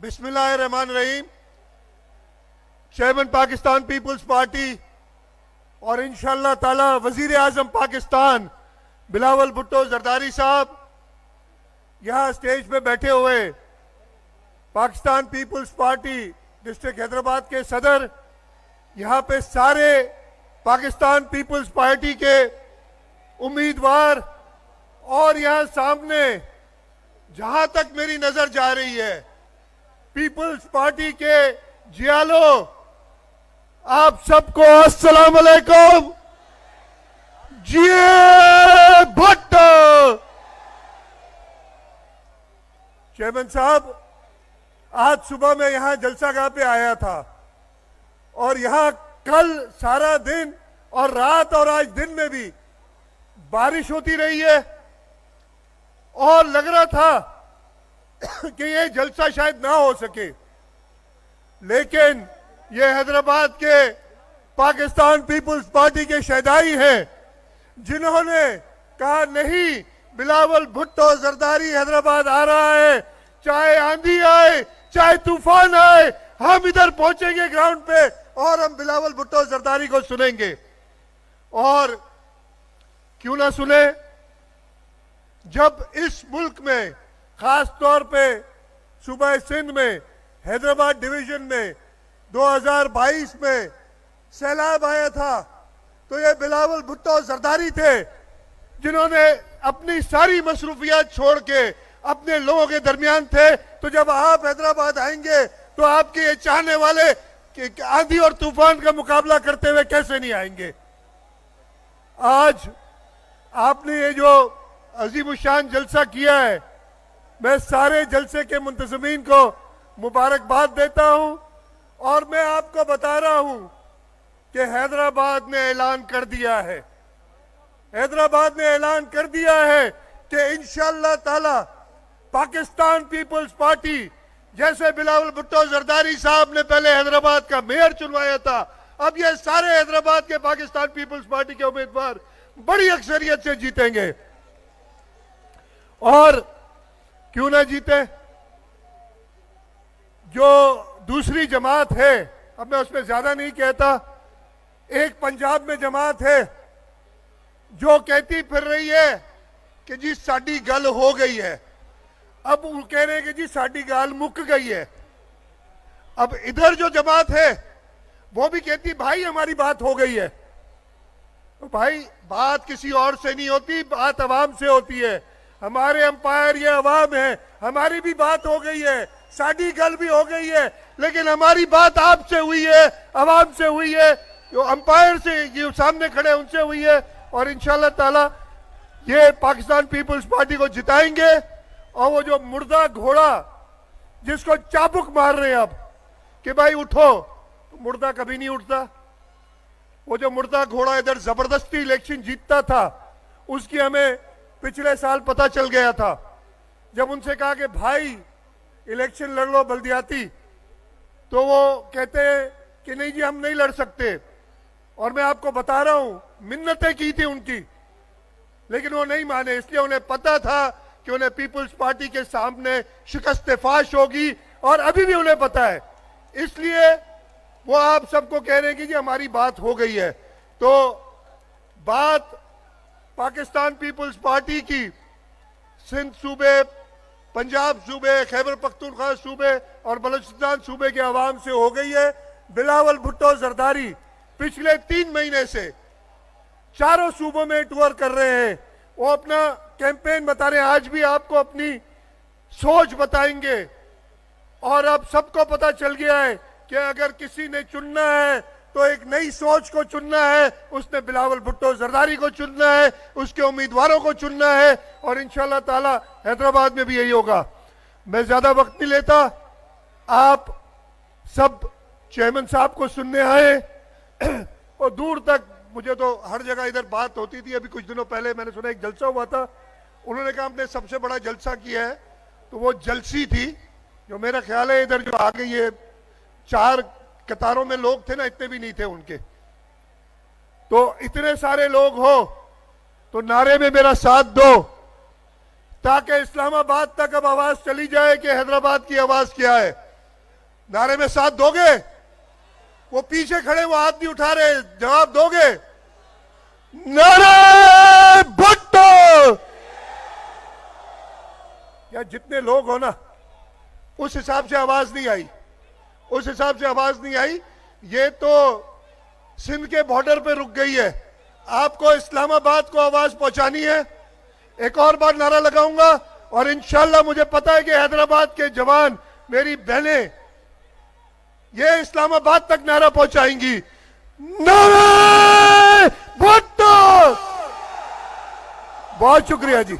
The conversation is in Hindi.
बिस्मिल्लाहिर्रहमानिर्रहीम। चेयरमैन पाकिस्तान पीपल्स पार्टी और इंशाअल्लाह ताला वजीर आजम पाकिस्तान बिलावल भुट्टो जरदारी साहब यहाँ स्टेज पे बैठे हुए, पाकिस्तान पीपल्स पार्टी डिस्ट्रिक्ट हैदराबाद के सदर, यहाँ पे सारे पाकिस्तान पीपल्स पार्टी के उम्मीदवार और यहाँ सामने जहां तक मेरी नजर जा रही है पीपल्स पार्टी के जियालो, आप सबको अस्सलाम वालेकुम। जिए भुट्टो। चेयरमैन साहब, आज सुबह मैं यहां जलसागाह पे आया था और यहां कल सारा दिन और रात और आज दिन में भी बारिश होती रही है और लग रहा था कि ये जलसा शायद ना हो सके, लेकिन ये हैदराबाद के पाकिस्तान पीपल्स पार्टी के शहदाई हैं जिन्होंने कहा नहीं, बिलावल भुट्टो जरदारी हैदराबाद आ रहा है, चाहे आंधी आए चाहे तूफान आए, हम इधर पहुंचेंगे ग्राउंड पे और हम बिलावल भुट्टो जरदारी को सुनेंगे। और क्यों ना सुने, जब इस मुल्क में खास तौर पे सूबा सिंध में हैदराबाद डिवीजन में 2022 में सैलाब आया था, तो ये बिलावल भुट्टो जरदारी थे जिन्होंने अपनी सारी मसरूफियात छोड़ के अपने लोगों के दरमियान थे। तो जब आप हैदराबाद आएंगे तो आपके ये चाहने वाले कि आंधी और तूफान का मुकाबला करते हुए कैसे नहीं आएंगे। आज आपने ये जो अजीमुशान जलसा किया है, मैं सारे जलसे के मुंतजमीन को मुबारकबाद देता हूं और मैं आपको बता रहा हूं कि हैदराबाद ने ऐलान कर दिया है, हैदराबाद ने ऐलान कर दिया है कि इंशाअल्लाह ताला पाकिस्तान पीपल्स पार्टी, जैसे बिलावल भुट्टो जरदारी साहब ने पहले हैदराबाद का मेयर चुनवाया था, अब ये सारे हैदराबाद के पाकिस्तान पीपल्स पार्टी के उम्मीदवार बड़ी अक्सरियत से जीतेंगे। और क्यों ना जीते, जो दूसरी जमात है, अब मैं उसमें ज्यादा नहीं कहता, एक पंजाब में जमात है जो कहती फिर रही है कि जी साडी गल हो गई है, अब वो कह रहे हैं कि जी साडी गल मुक गई है। अब इधर जो जमात है वो भी कहती भाई हमारी बात हो गई है। तो भाई बात किसी और से नहीं होती, बात अवाम से होती है। हमारे अंपायर ये अवाम है, हमारी भी बात हो गई है, साडी गल भी हो गई है, लेकिन हमारी बात आपसे हुई है, अवाम से हुई है, जो अंपायर से ये सामने खड़े उनसे हुई है। और इंशाअल्लाह ताला ये पाकिस्तान पीपल्स पार्टी को जिताएंगे। और वो जो मुर्दा घोड़ा जिसको चाबुक मार रहे हैं अब कि भाई उठो, तो मुर्दा कभी नहीं उठता। वो जो मुर्दा घोड़ा इधर जबरदस्ती इलेक्शन जीतता था, उसकी हमें पिछले साल पता चल गया था। जब उनसे कहा कि भाई इलेक्शन लड़ लो बल्दियाती, तो वो कहते हैं कि नहीं जी हम नहीं लड़ सकते। और मैं आपको बता रहा हूं, मिन्नतें की थी उनकी, लेकिन वो नहीं माने। इसलिए उन्हें पता था कि उन्हें पीपल्स पार्टी के सामने शिकस्त फाश होगी, और अभी भी उन्हें पता है। इसलिए वो आप सबको कह रहे हैं कि जी हमारी बात हो गई है। तो बात पाकिस्तान पीपल्स पार्टी की सिंध सूबे, पंजाब सूबे, खैबर पख्तूनख्वा सूबे और बलूचिस्तान सूबे के अवाम से हो गई है। बिलावल भुट्टो जरदारी पिछले 3 महीने से चारों सूबों में टूर कर रहे हैं, वो अपना कैंपेन बता रहे हैं। आज भी आपको अपनी सोच बताएंगे। और अब सबको पता चल गया है कि अगर किसी ने चुनना है तो एक नई सोच को चुनना है, उसने बिलावल भुट्टो जरदारी को चुनना है, उसके उम्मीदवारों को चुनना है। और इंशाअल्लाह ताला हैदराबाद में भी यही होगा। मैं ज्यादा वक्त नहीं लेता, आप सब चेयरमैन साहब को सुनने आए और दूर तक, मुझे तो हर जगह इधर बात होती थी। अभी कुछ दिनों पहले मैंने सुना एक जलसा हुआ था, उन्होंने कहा हमने सबसे बड़ा जलसा किया है, तो वो जलसी थी जो मेरा ख्याल है इधर जो आ गई है, 4 कतारों में लोग थे ना, इतने भी नहीं थे उनके। तो इतने सारे लोग हो तो नारे में मेरा साथ दो, ताकि इस्लामाबाद तक अब आवाज चली जाए कि हैदराबाद की आवाज क्या है। नारे में साथ दोगे? वो पीछे खड़े वो हाथ नहीं उठा रहे, जवाब दोगे? नारे भुट्टो! या जितने लोग हो ना, उस हिसाब से आवाज नहीं आई, उस हिसाब से आवाज नहीं आई। ये तो सिंध के बॉर्डर पे रुक गई है, आपको इस्लामाबाद को आवाज पहुंचानी है। एक और बार नारा लगाऊंगा और इंशाल्लाह मुझे पता है कि हैदराबाद के जवान, मेरी बहनें, ये इस्लामाबाद तक नारा पहुंचाएंगी। नारे भुट्टो! बहुत शुक्रिया जी।